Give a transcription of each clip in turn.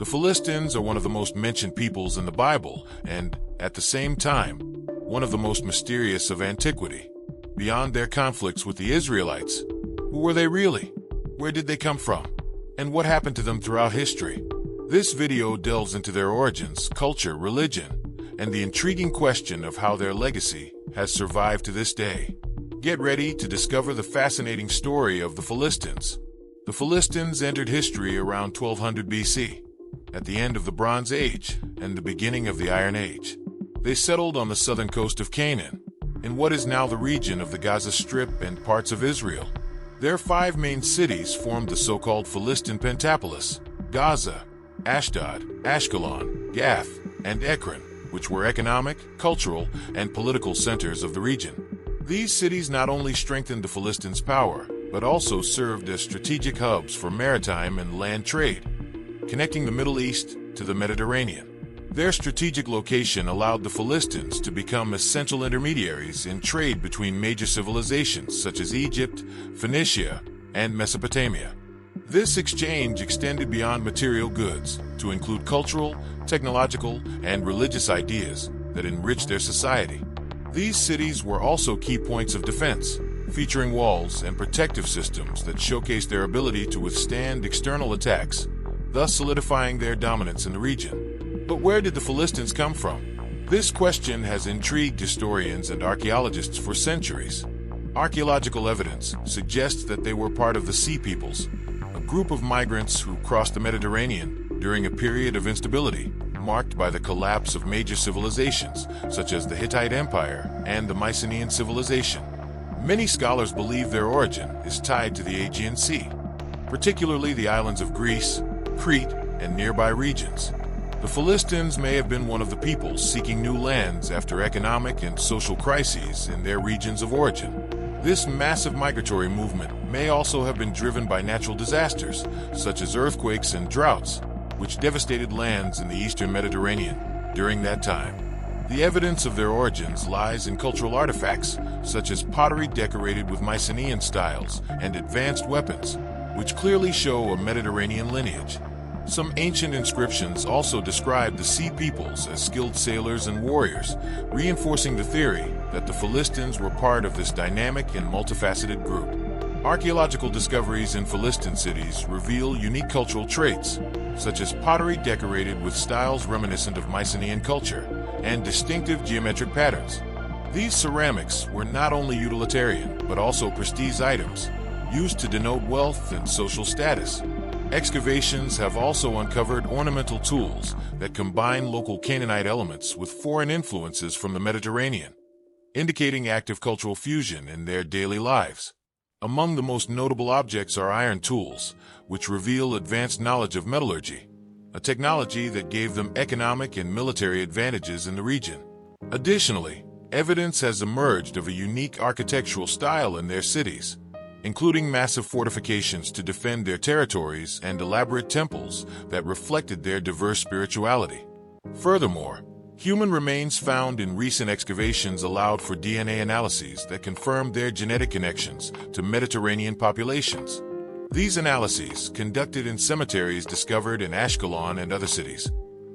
The Philistines are one of the most mentioned peoples in the Bible and, at the same time, one of the most mysterious of antiquity. Beyond their conflicts with the Israelites, who were they really? Where did they come from? And what happened to them throughout history? This video delves into their origins, culture, religion, and the intriguing question of how their legacy has survived to this day. Get ready to discover the fascinating story of the Philistines. The Philistines entered history around 1200 BC, at the end of the Bronze Age and the beginning of the Iron Age. They settled on the southern coast of Canaan, in what is now the region of the Gaza Strip and parts of Israel. Their 5 main cities formed the so-called Philistine Pentapolis: Gaza, Ashdod, Ashkelon, Gath, and Ekron, which were economic, cultural, and political centers of the region. These cities not only strengthened the Philistines' power, but also served as strategic hubs for maritime and land trade, connecting the Middle East to the Mediterranean. Their strategic location allowed the Philistines to become essential intermediaries in trade between major civilizations such as Egypt, Phoenicia, and Mesopotamia. This exchange extended beyond material goods to include cultural, technological, and religious ideas that enriched their society. These cities were also key points of defense, featuring walls and protective systems that showcased their ability to withstand external attacks, thus solidifying their dominance in the region. But where did the Philistines come from? This question has intrigued historians and archaeologists for centuries. Archaeological evidence suggests that they were part of the Sea Peoples, a group of migrants who crossed the Mediterranean during a period of instability, marked by the collapse of major civilizations, such as the Hittite Empire and the Mycenaean civilization. Many scholars believe their origin is tied to the Aegean Sea, particularly the islands of Greece, Crete, and nearby regions. The Philistines may have been one of the peoples seeking new lands after economic and social crises in their regions of origin. This massive migratory movement may also have been driven by natural disasters, such as earthquakes and droughts, which devastated lands in the eastern Mediterranean during that time. The evidence of their origins lies in cultural artifacts, such as pottery decorated with Mycenaean styles and advanced weapons, which clearly show a Mediterranean lineage. Some ancient inscriptions also describe the Sea Peoples as skilled sailors and warriors, reinforcing the theory that the Philistines were part of this dynamic and multifaceted group. Archaeological discoveries in Philistine cities reveal unique cultural traits, such as pottery decorated with styles reminiscent of Mycenaean culture and distinctive geometric patterns. These ceramics were not only utilitarian, but also prestige items, used to denote wealth and social status. Excavations have also uncovered ornamental tools that combine local Canaanite elements with foreign influences from the Mediterranean, indicating active cultural fusion in their daily lives. Among the most notable objects are iron tools, which reveal advanced knowledge of metallurgy, a technology that gave them economic and military advantages in the region. Additionally, evidence has emerged of a unique architectural style in their cities, including massive fortifications to defend their territories and elaborate temples that reflected their diverse spirituality. Furthermore, human remains found in recent excavations allowed for DNA analyses that confirmed their genetic connections to Mediterranean populations. These analyses, conducted in cemeteries discovered in Ashkelon and other cities,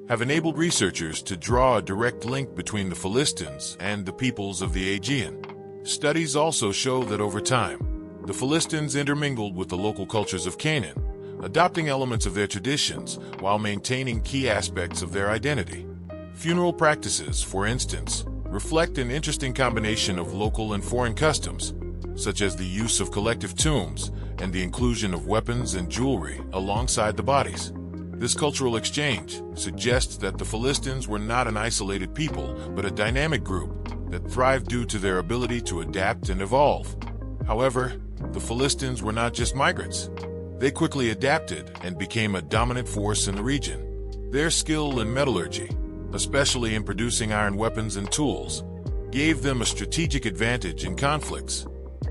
have enabled researchers to draw a direct link between the Philistines and the peoples of the Aegean. Studies also show that over time, the Philistines intermingled with the local cultures of Canaan, adopting elements of their traditions while maintaining key aspects of their identity. Funeral practices, for instance, reflect an interesting combination of local and foreign customs, such as the use of collective tombs and the inclusion of weapons and jewelry alongside the bodies. This cultural exchange suggests that the Philistines were not an isolated people, but a dynamic group that thrived due to their ability to adapt and evolve. However, the Philistines were not just migrants. They quickly adapted and became a dominant force in the region. Their skill in metallurgy, especially in producing iron weapons and tools, gave them a strategic advantage in conflicts.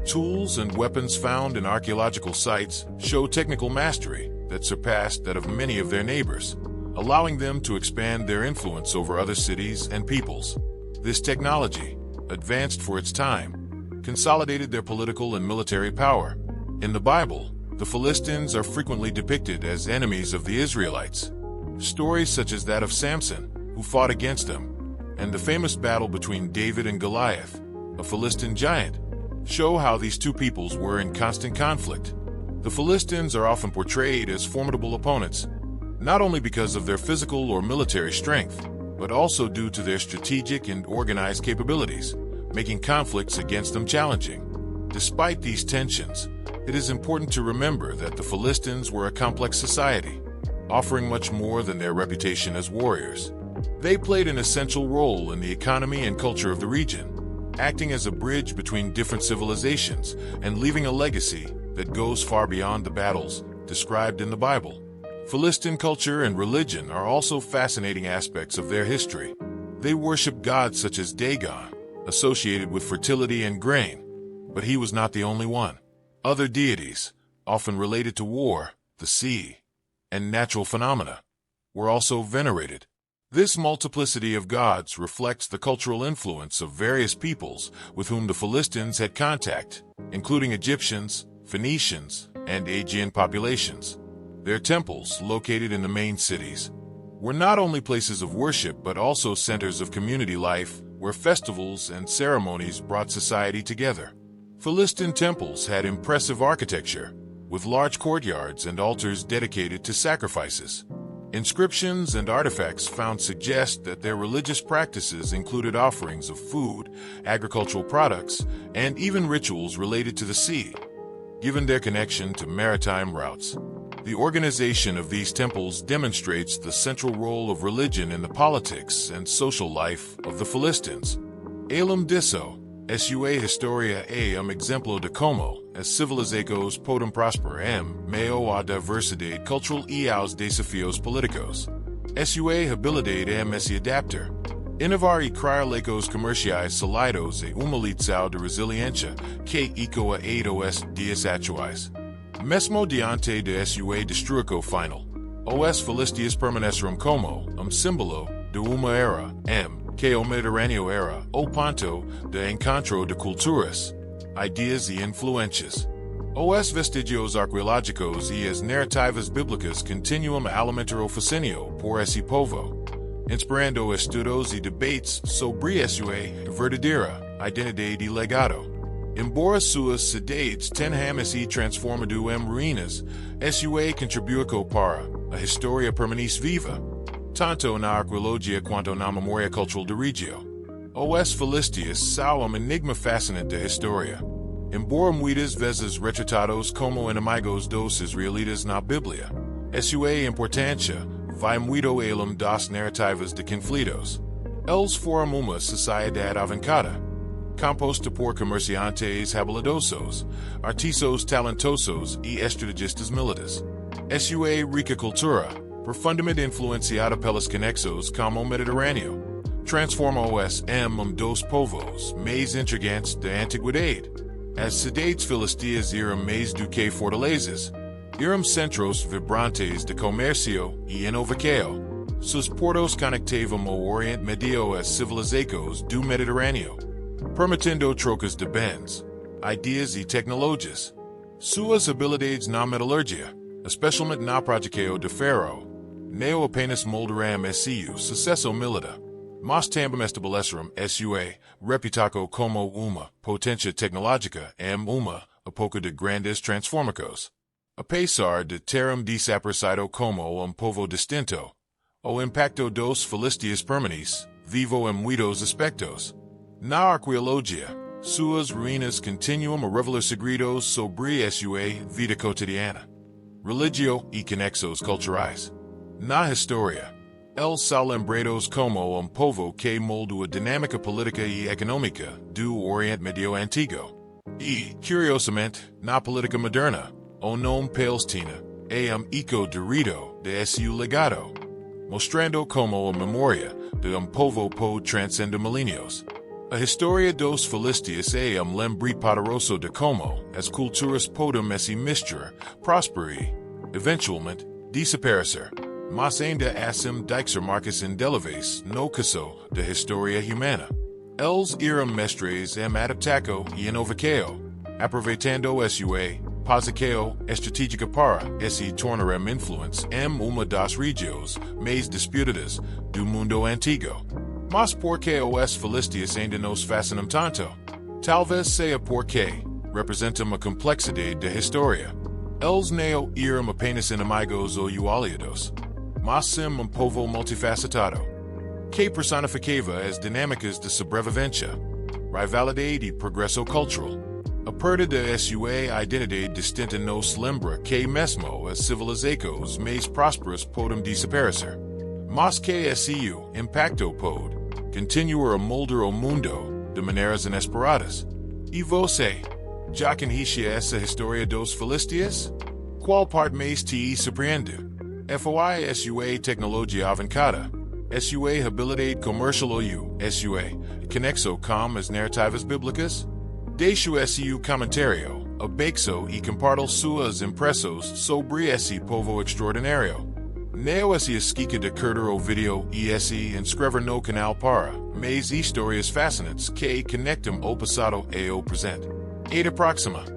Tools and weapons found in archaeological sites show technical mastery that surpassed that of many of their neighbors, allowing them to expand their influence over other cities and peoples. This technology, advanced for its time, consolidated their political and military power. In the Bible, the Philistines are frequently depicted as enemies of the Israelites. Stories such as that of Samson, who fought against them, and the famous battle between David and Goliath, a Philistine giant, show how these two peoples were in constant conflict. The Philistines are often portrayed as formidable opponents, not only because of their physical or military strength, but also due to their strategic and organized capabilities, making conflicts against them challenging. Despite these tensions, it is important to remember that the Philistines were a complex society, offering much more than their reputation as warriors. They played an essential role in the economy and culture of the region, acting as a bridge between different civilizations and leaving a legacy that goes far beyond the battles described in the Bible. Philistine culture and religion are also fascinating aspects of their history. They worship gods such as Dagon, associated with fertility and grain, but he was not the only one. Other deities, often related to war, the sea, and natural phenomena, were also venerated. This multiplicity of gods reflects the cultural influence of various peoples with whom the Philistines had contact, including Egyptians, Phoenicians, and Aegean populations. Their temples, located in the main cities, were not only places of worship but also centers of community life where festivals and ceremonies brought society together. Philistine temples had impressive architecture, with large courtyards and altars dedicated to sacrifices. Inscriptions and artifacts found suggest that their religious practices included offerings of food, agricultural products, and even rituals related to the sea. Given their connection to maritime routes, the organization of these temples demonstrates the central role of religion in the politics and social life of the Philistines. Elam disso, sua historia exemplo de como, as civilizações podem prosperar meio à diversidade cultural e aos desafios políticos. Sua habilidade se adaptar. Inovar e criar leis comerciais sólidos e uma lição de resiliência que ecoa os dias atuais. Mesmo diante de sua destruição final, os Philistines permaneceram como símbolo de uma era que o Mediterrâneo era o ponto de encontro de culturas, ideas e influências. Os vestígios arqueológicos e as narrativas bíblicas continuam a alimentar o fascínio por esse povo, inspirando estudos e debates sobre sua verdadeira identidade e legado. Embora suas cidades tenham se transformado em ruínas, sua contribuição para a história permanece viva, tanto na arqueologia quanto na memória cultural da região. Os Philistines são enigma fascinante da história. Embora muitas vezes retratados como inimigos dos israelitas na Bíblia, sua importância vai muito além das narrativas de conflitos. Eles foram uma sociedade avançada, composta por comerciantes habilidosos, artistas talentosos e estrategistas militares. Sua rica cultura, profundamente influenciada pelas conexões com o Mediterrâneo, transforma-os em dos povos mais intrigantes da antiguidade. As cidades filisteias eram mais do que fortalezas, eram centros vibrantes de comércio e inovação. Seus portos conectavam o Oriente Médio às civilizações do Mediterrâneo, permitindo trocas de bens, ideias e tecnologias. Suas habilidades na metalurgia, especialmente na prática de ferro, não apenas moldaram seu sucesso militar, mas também estabeleceram sua reputação como uma potência tecnológica em uma época de grandes transformações. Apesar de terem desaparecido como povo distinto, o impacto dos Philistines permanece vivo em muitos aspectos. Na arqueologia, suas ruínas continuam a revelar segredos sobre sua vida cotidiana, religião e conexões culturais. Na história, eles são lembrados como povo que moldou a dinâmica política e econômica do Oriente Médio Antigo. E, curiosamente, na política moderna, o nome Palestina é eco direto de seu legado, mostrando como a memória de povo pode transcender milênios. A história dos Philistines é lembre poderoso de como as culturas podem se misturar, prosperar e, eventualmente, desaparecer. Mas ainda assim deixar marcas indeléveis no caso da história humana. Eles eram mestres em adaptação e inovação, aproveitando sua Posiceo, estrategica para, esse tornarem influence, uma das regiões mais disputadas do mundo antigo. Mas porque os Philistines ainda nos fascinam tanto? Talvez seja porque representam a complexidade da história. Eles não eram apenas inimigos ou aliados, mas sim povo multifacetado, que personificava as dinâmicas de sobrevivência, rivalidade e progresso cultural. A perda da sua identidade distinta nos lembra que mesmo as civilizações mais prósperas podem desaparecer, mas que esse impacto pode continuar a moldar o mundo de maneiras inesperadas. E você, já conhece essa história dos Philistines? Qual parte mais te surpreende? Foi sua tecnologia avançada, sua habilidade comercial ou sua conexão com as narrativas bíblicas? Deixe seu comentário abaixo e compartilhe suas impressões sobre esse povo extraordinário. Não se esqueça de curtir o vídeo e se inscrever no canal para mais histórias fascinantes que conectam o passado e o presente. Até a próxima!